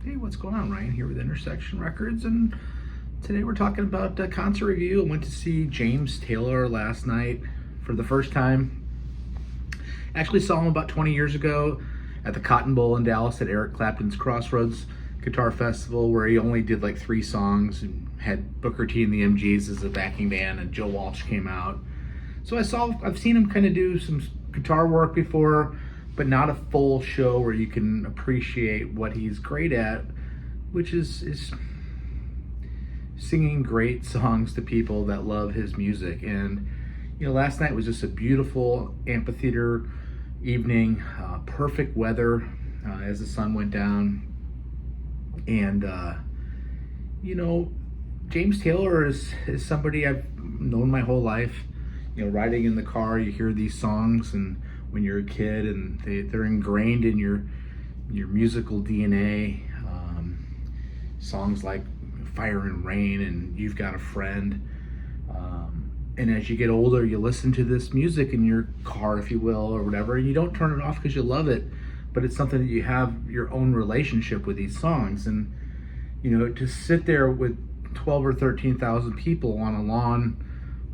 Hey, what's going on? Ryan here with Intersection Records, and today we're talking about a concert review. I went to see James Taylor last night for the first time. Actually saw him about 20 years ago at the Cotton Bowl in Dallas at Eric Clapton's Crossroads Guitar Festival, where he only did like 3 songs and had Booker T and the MGs as a backing band, and Joe Walsh came out. So I've seen him kind of do some guitar work before, but not a full show where you can appreciate what he's great at, which is singing great songs to people that love his music. And last night was just a beautiful amphitheater evening, perfect weather as the sun went down. And James Taylor is somebody I've known my whole life. Riding in the car, you hear these songs, and when you're a kid, and they're ingrained in your musical DNA. Songs like Fire and Rain and You've Got a Friend. And as you get older, you listen to this music in your car, if you will, or whatever. You don't turn it off because you love it, but it's something that you have your own relationship with these songs. And to sit there with 12 or 13,000 people on a lawn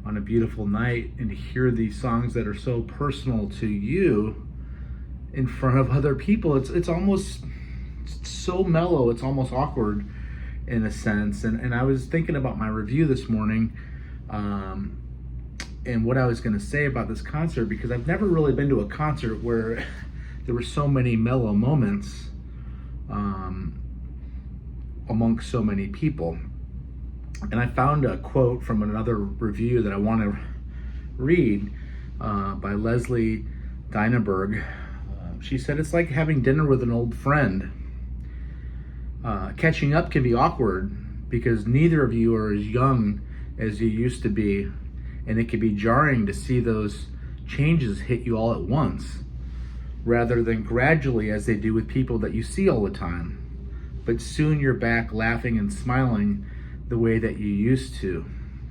on a beautiful night and to hear these songs that are so personal to you in front of other people, it's almost so mellow, it's almost awkward in a sense. And I was thinking about my review this morning, and what I was going to say about this concert, because I've never really been to a concert where there were so many mellow moments amongst so many people. And I found a quote from another review that I want to read by Leslie Dynaberg. She said, "It's like having dinner with an old friend. Catching up can be awkward because neither of you are as young as you used to be, and it can be jarring to see those changes hit you all at once, rather than gradually as they do with people that you see all the time. But soon you're back laughing and smiling the way that you used to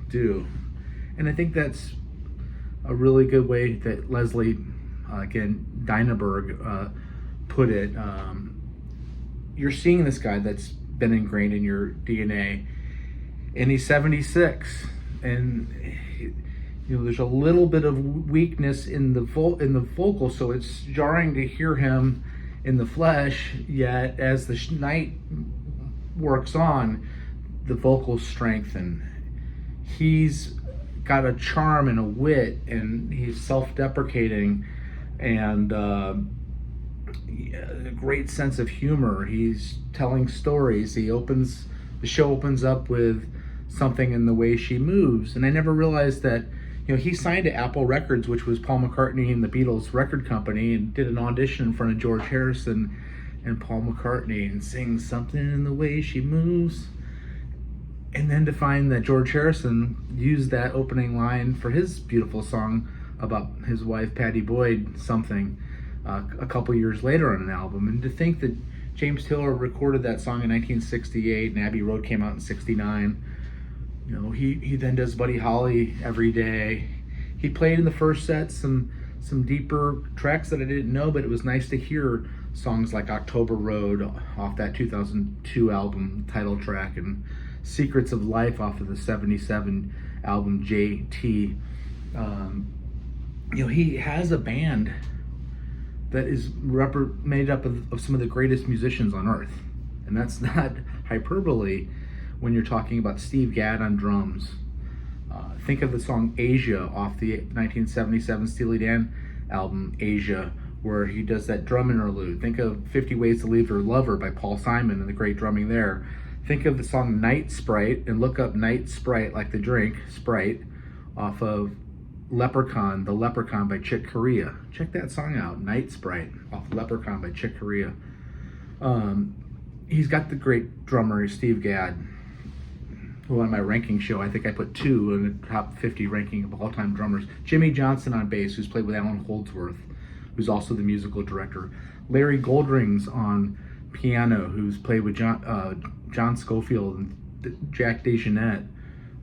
do." And I think that's a really good way that Leslie, again, Dynaberg, put it. You're seeing this guy that's been ingrained in your DNA, and he's 76, and there's a little bit of weakness in the vocal, so it's jarring to hear him in the flesh. Yet as the night works on, the vocals strengthen. He's got a charm and a wit, and he's self-deprecating, and a great sense of humor. He's telling stories. The show opens up with Something in the Way She Moves, and I never realized that he signed to Apple Records, which was Paul McCartney and the Beatles record company, and did an audition in front of George Harrison and Paul McCartney and sings Something in the Way She Moves. And then to find that George Harrison used that opening line for his beautiful song about his wife, Pattie Boyd, Something, a couple years later on an album. And to think that James Taylor recorded that song in 1968 and Abbey Road came out in 69. He then does Buddy Holly every day. He played in the first set some deeper tracks that I didn't know, but it was nice to hear songs like October Road off that 2002 album title track, and Secrets of Life off of the 77 album JT. He has a band that is made up of some of the greatest musicians on earth, and that's not hyperbole when you're talking about Steve Gadd on drums. Think of the song Asia off the 1977 Steely Dan album Asia, where he does that drum interlude. Think of 50 Ways to Leave Your Lover by Paul Simon and the great drumming there. Think of the song Night Sprite, and look up Night Sprite, like the drink, Sprite, off of Leprechaun, The Leprechaun by Chick Corea. Check that song out, Night Sprite, off Leprechaun by Chick Corea. He's got the great drummer, Steve Gadd, who on my ranking show, I think I put 2 in the top 50 ranking of all-time drummers. Jimmy Johnson on bass, who's played with Alan Holdsworth, who's also the musical director. Larry Goldrings on piano, who's played with John Scofield and Jack DeJohnette.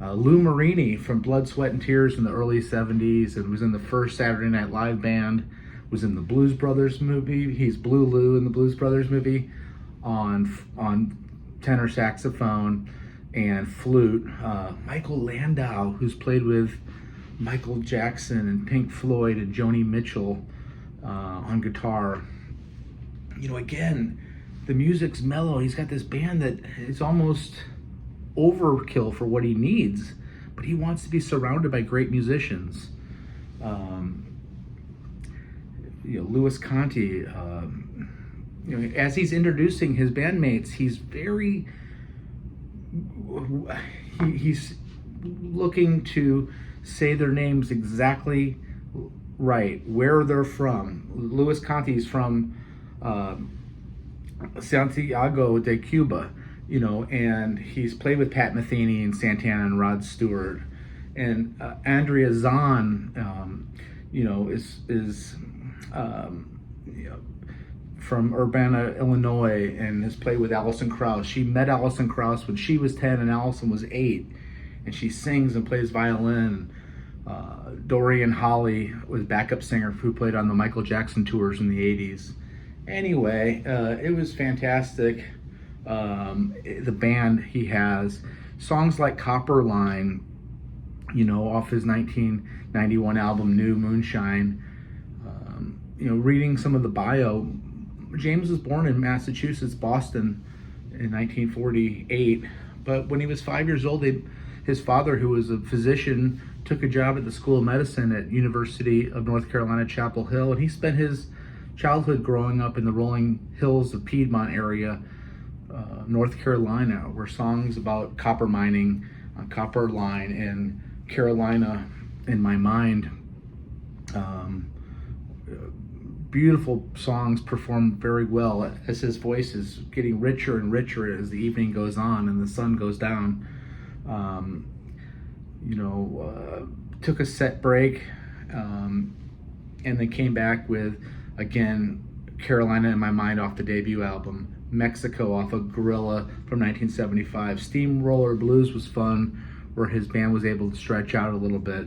Lou Marini from Blood, Sweat, and Tears in the early 70s, and was in the first Saturday Night Live band, was in the Blues Brothers movie. He's Blue Lou in the Blues Brothers movie. on tenor saxophone and flute. Michael Landau, who's played with Michael Jackson and Pink Floyd and Joni Mitchell on guitar. You know, again, the music's mellow. He's got this band that is almost overkill for what he needs, but he wants to be surrounded by great musicians. You know, Louis Conti, you know, as he's introducing his bandmates, he's looking to say their names exactly right, where they're from. Louis Conti's from Santiago de Cuba, you know, and he's played with Pat Metheny and Santana and Rod Stewart. And Andrea Zahn, you know, is you know, from Urbana, Illinois, and has played with Alison Krauss. She met Alison Krauss when she was 10 and Alison was 8, and she sings and plays violin. Dorian Holley was backup singer who played on the Michael Jackson tours in the 80s. Anyway, it was fantastic. The band he has, songs like Copper Line, you know, off his 1991 album New Moonshine. You know, reading some of the bio, James was born in Massachusetts, Boston, in 1948. But when he was 5 years old, his father, who was a physician, took a job at the School of Medicine at University of North Carolina, Chapel Hill, and he spent his childhood growing up in the rolling hills of Piedmont area, North Carolina, where songs about copper mining, Copper Line, and Carolina in My Mind, beautiful songs performed very well as his voice is getting richer and richer as the evening goes on and the sun goes down. You know, took a set break, and then came back with, again, Carolina in My Mind off the debut album, Mexico off of Gorilla from 1975. Steamroller Blues was fun, where his band was able to stretch out a little bit.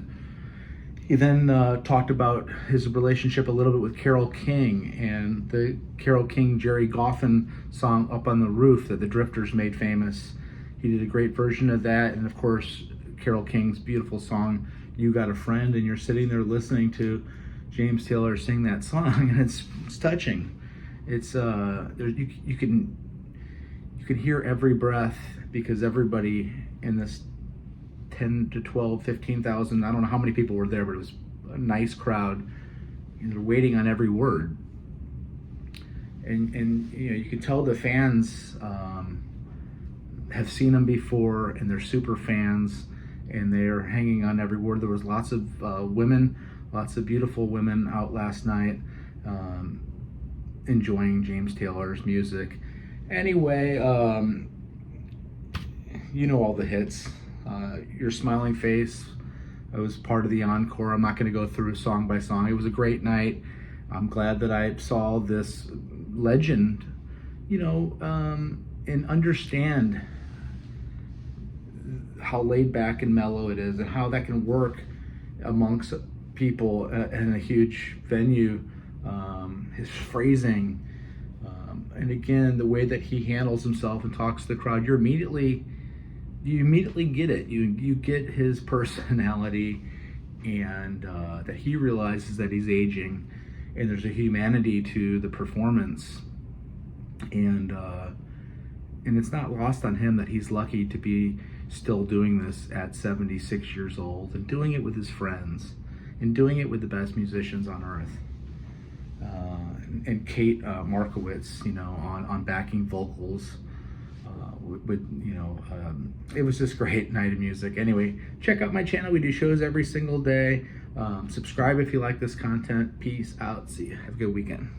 He then talked about his relationship a little bit with Carole King and the Carole King Jerry Goffin song Up on the Roof that the Drifters made famous. He did a great version of that, and of course Carole King's beautiful song You Got a Friend, and you're sitting there listening to James Taylor sing that song, and it's touching. It's you can hear every breath, because everybody in this 10 to 12, 15,000, I don't know how many people were there, but it was a nice crowd, and they're waiting on every word. And you know, you can tell the fans have seen him before, and they're super fans, and they're hanging on every word. There was lots of women, lots of beautiful women out last night, enjoying James Taylor's music. Anyway, you know all the hits. Your Smiling Face, it was part of the encore. I'm not going to go through song by song. It was a great night. I'm glad that I saw this legend, you know, and understand how laid back and mellow it is, and how that can work amongst people in a huge venue. His phrasing, and again, the way that he handles himself and talks to the crowd, you immediately get it. You get his personality, and that he realizes that he's aging, and there's a humanity to the performance, and it's not lost on him that he's lucky to be still doing this at 76 years old, and doing it with his friends, and doing it with the best musicians on earth. And Kate Markowitz, you know, on backing vocals. You know, it was just a great night of music. Anyway, check out my channel. We do shows every single day. Subscribe if you like this content. Peace out. See you. Have a good weekend.